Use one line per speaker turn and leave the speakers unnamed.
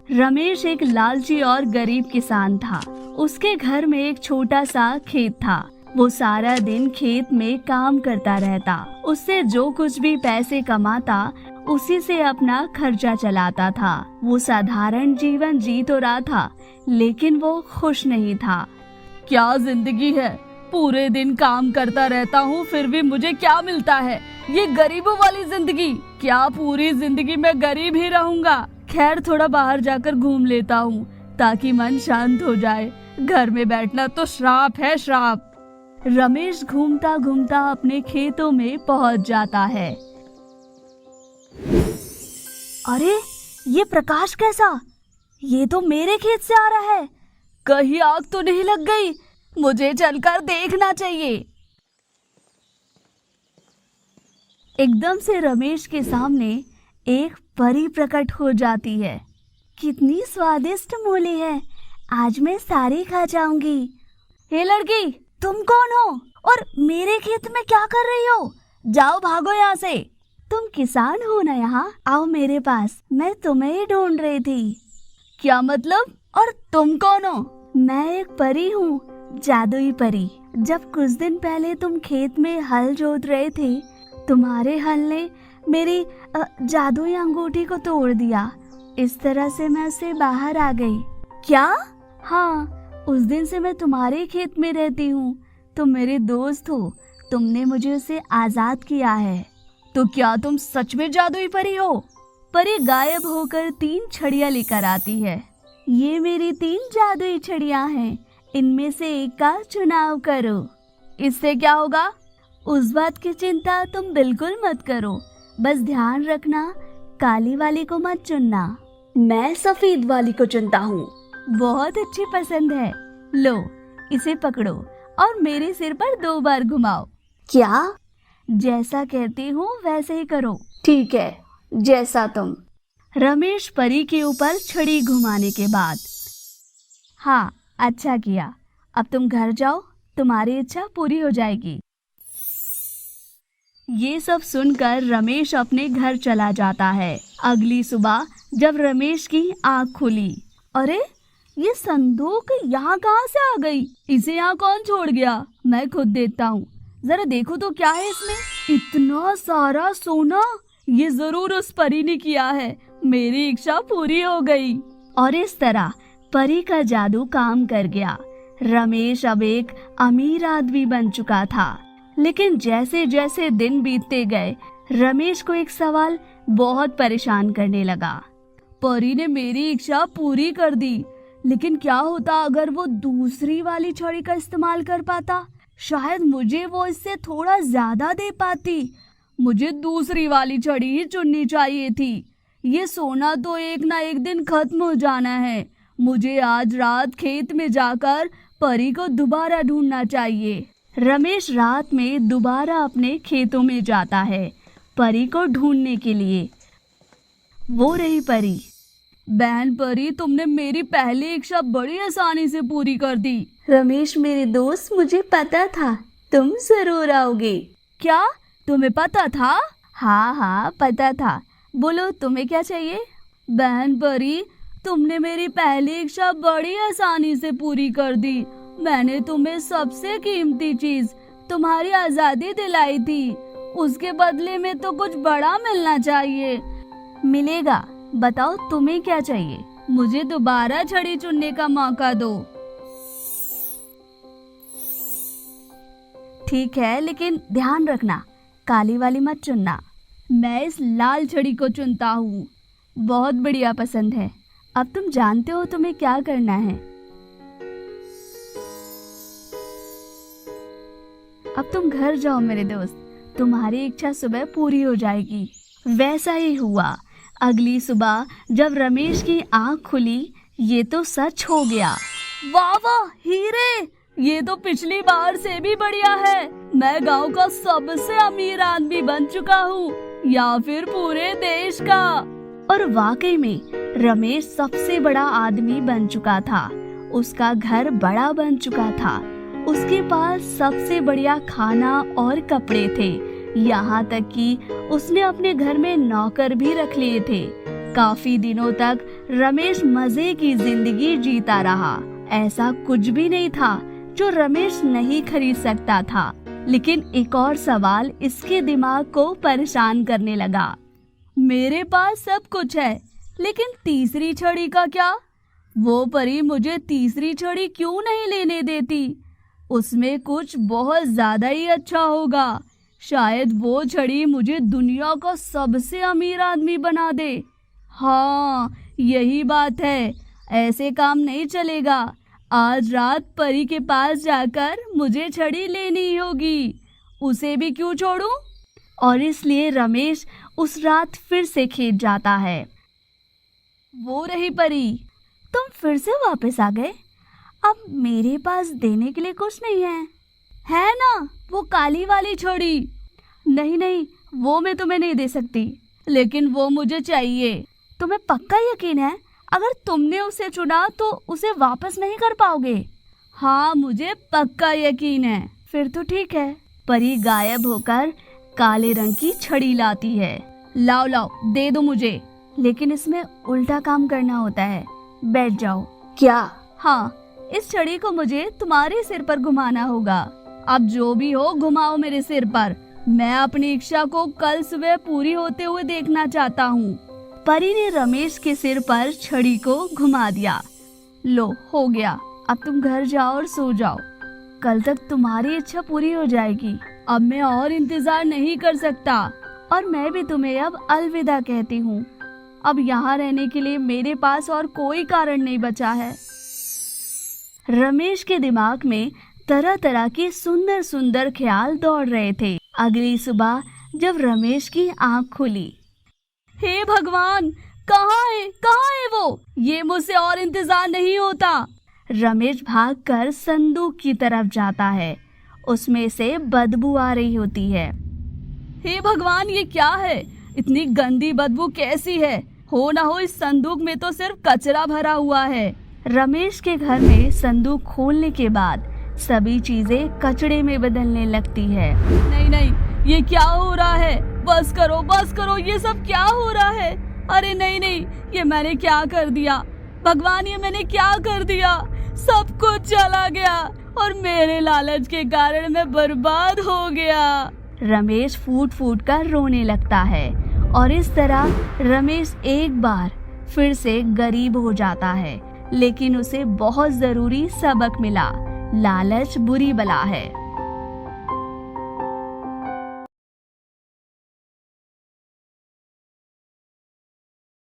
रमेश एक लालची और गरीब किसान था। उसके घर में एक छोटा सा खेत था। वो सारा दिन खेत में काम करता रहता। उससे जो कुछ भी पैसे कमाता उसी से अपना खर्चा चलाता था। वो साधारण जीवन जी तो रहा था, लेकिन वो खुश नहीं था। क्या जिंदगी है, पूरे दिन काम करता रहता हूँ, फिर भी मुझे क्या मिलता है? ये गरीबों वाली जिंदगी। क्या पूरी जिंदगी मैं गरीब ही रहूंगा? खैर, थोड़ा बाहर जाकर घूम लेता हूँ ताकि मन शांत हो जाए। घर में बैठना तो श्राप है, श्राप। रमेश घूमता घूमता अपने खेतों में पहुंच जाता है। अरे, ये प्रकाश कैसा? ये तो मेरे खेत से आ रहा है। कहीं आग तो नहीं लग गई? मुझे चलकर देखना चाहिए। एकदम से रमेश के सामने एक परी प्रकट हो जाती है। कितनी स्वादिष्ट मूली है, आज मैं सारी खा जाऊंगी। हे लड़की, तुम कौन हो और मेरे खेत में क्या कर रही हो? जाओ, भागो यहाँ से। तुम किसान हो ना? यहाँ आओ मेरे पास, मैं तुम्हें ही ढूंढ रही थी। क्या मतलब? और तुम कौन हो? मैं एक परी हूँ, जादुई परी। जब कुछ दिन पहले तुम खेत में हल जोत रहे थे, तुम्हारे हल ने मेरी जादुई अंगूठी को तोड़ दिया। इस तरह से मैं उससे बाहर आ गई। क्या? हाँ, उस दिन से मैं तुम्हारे खेत में रहती हूँ। तुम मेरे दोस्त हो, तुमने मुझे उसे आजाद किया है। तो क्या तुम सच में जादुई परी हो? परी गायब होकर 3 छड़ियाँ लेकर आती है। ये मेरी 3 जादुई छड़ियाँ हैं, इनमें से एक का चुनाव करो। इससे क्या होगा? उस बात की चिंता तुम बिल्कुल मत करो, बस ध्यान रखना काली वाली को मत चुनना। मैं सफेद वाली को चुनता हूँ। बहुत अच्छी पसंद है। लो, इसे पकड़ो और मेरे सिर पर 2 बार घुमाओ। क्या? जैसा कहती हूँ वैसे ही करो। ठीक है, जैसा तुम। रमेश परी के ऊपर छड़ी घुमाने के बाद, हाँ, अच्छा किया। अब तुम घर जाओ, तुम्हारी इच्छा पूरी हो जाएगी। ये सब सुनकर रमेश अपने घर चला जाता है। अगली सुबह जब रमेश की आँख खुली, अरे, ये संदूक यहाँ कहाँ से आ गई? इसे यहाँ कौन छोड़ गया? मैं खुद देखता हूँ। जरा देखो तो क्या है इसमें। इतना सारा सोना, ये जरूर उस परी ने किया है। मेरी इच्छा पूरी हो गई। और इस तरह परी का जादू काम कर गया। रमेश अब एक अमीर आदमी बन चुका था। लेकिन जैसे जैसे दिन बीतते गए, रमेश को एक सवाल बहुत परेशान करने लगा। परी ने मेरी इच्छा पूरी कर दी, लेकिन क्या होता अगर वो दूसरी वाली छड़ी का इस्तेमाल कर पाता? शायद मुझे वो इससे थोड़ा ज्यादा दे पाती। मुझे दूसरी वाली छड़ी ही चुननी चाहिए थी। ये सोना तो एक ना एक दिन खत्म हो जाना है। मुझे आज रात खेत में जाकर परी को दोबारा ढूंढना चाहिए। रमेश रात में दोबारा अपने खेतों में जाता है परी को ढूंढने के लिए। वो रही परी। बहन परी, तुमने मेरी पहली इच्छा बड़ी आसानी से पूरी कर दी। रमेश मेरे दोस्त, मुझे पता था तुम जरूर आओगे। क्या तुम्हें पता था? हाँ, पता था। बोलो, तुम्हें क्या चाहिए? बहन परी, तुमने मेरी पहली इच्छा बड़ी आसानी से पूरी कर दी। मैंने तुम्हें सबसे कीमती चीज, तुम्हारी आजादी दिलाई थी। उसके बदले में तो कुछ बड़ा मिलना चाहिए। मिलेगा, बताओ तुम्हें क्या चाहिए? मुझे दोबारा छड़ी चुनने का मौका दो। ठीक है, लेकिन ध्यान रखना, काली वाली मत चुनना। मैं इस लाल छड़ी को चुनता हूँ। बहुत बढ़िया पसंद है। अब तुम जानते हो तुम्हें क्या करना है। अब तुम घर जाओ मेरे दोस्त, तुम्हारी इच्छा सुबह पूरी हो जाएगी। वैसा ही हुआ। अगली सुबह जब रमेश की आँख खुली, ये तो सच हो गया। वाह वाह, हीरे! ये तो पिछली बार से भी बढ़िया है। मैं गांव का सबसे अमीर आदमी बन चुका हूँ, या फिर पूरे देश का। और वाकई में रमेश सबसे बड़ा आदमी बन चुका था। उसका घर बड़ा बन चुका था। उसके पास सबसे बढ़िया खाना और कपड़े थे। यहाँ तक कि उसने अपने घर में नौकर भी रख लिए थे। काफी दिनों तक रमेश मजे की जिंदगी जीता रहा। ऐसा कुछ भी नहीं था जो रमेश नहीं खरीद सकता था, लेकिन एक और सवाल इसके दिमाग को परेशान करने लगा। मेरे पास सब कुछ है, लेकिन तीसरी छड़ी का क्या? वो परी मुझे तीसरी छड़ी क्यों नहीं लेने देती? उसमें कुछ बहुत ज्यादा ही अच्छा होगा। शायद वो छड़ी मुझे दुनिया का सबसे अमीर आदमी बना दे। हाँ, यही बात है। ऐसे काम नहीं चलेगा। आज रात परी के पास जाकर मुझे छड़ी लेनी ही होगी। उसे भी क्यों छोड़ूं? और इसलिए रमेश उस रात फिर से खेत जाता है। वो रही परी, तुम फिर से वापस आ गए। अब मेरे पास देने के लिए कुछ नहीं है ना? वो काली वाली छड़ी। नहीं नहीं, वो मैं तुम्हें नहीं दे सकती, लेकिन वो मुझे चाहिए। तुम्हें पक्का यकीन है अगर तुमने उसे चुना तो उसे वापस नहीं कर पाओगे? हाँ, मुझे पक्का यकीन है। फिर तो ठीक है। परी गायब होकर काले रंग की छड़ी लाती है। लाओ लाओ, दे दो मुझे। लेकिन इसमें उल्टा काम करना होता है। बैठ जाओ। क्या? हाँ, इस छड़ी को मुझे तुम्हारे सिर पर घुमाना होगा। अब जो भी हो, घुमाओ मेरे सिर पर। मैं अपनी इच्छा को कल सुबह पूरी होते हुए देखना चाहता हूँ। परी ने रमेश के सिर पर छड़ी को घुमा दिया। लो, हो गया। अब तुम घर जाओ और सो जाओ। कल तक तुम्हारी इच्छा पूरी हो जाएगी। अब मैं और इंतजार नहीं कर सकता, और मैं भी तुम्हें अब अलविदा कहती हूँ। अब यहाँ रहने के लिए मेरे पास और कोई कारण नहीं बचा है। रमेश के दिमाग में तरह तरह के सुंदर सुंदर ख्याल दौड़ रहे थे। अगली सुबह जब रमेश की आंख खुली, हे भगवान, कहाँ है वो? ये मुझसे और इंतजार नहीं होता। रमेश भागकर संदूक की तरफ जाता है। उसमें से बदबू आ रही होती है। हे भगवान, ये क्या है? इतनी गंदी बदबू कैसी है? हो ना हो इस संदूक में तो सिर्फ कचरा भरा हुआ है। रमेश के घर में संदूक खोलने के बाद सभी चीजें कचड़े में बदलने लगती है। नहीं नहीं, ये क्या हो रहा है? बस करो, ये सब क्या हो रहा है? अरे नहीं नहीं, ये मैंने क्या कर दिया? भगवान, ये मैंने क्या कर दिया? सब कुछ चला गया और मेरे लालच के कारण मैं बर्बाद हो गया। रमेश फूट फूट कर रोने लगता है, और इस तरह रमेश एक बार फिर से गरीब हो जाता है। लेकिन उसे बहुत जरूरी सबक मिला। लालच बुरी बला है।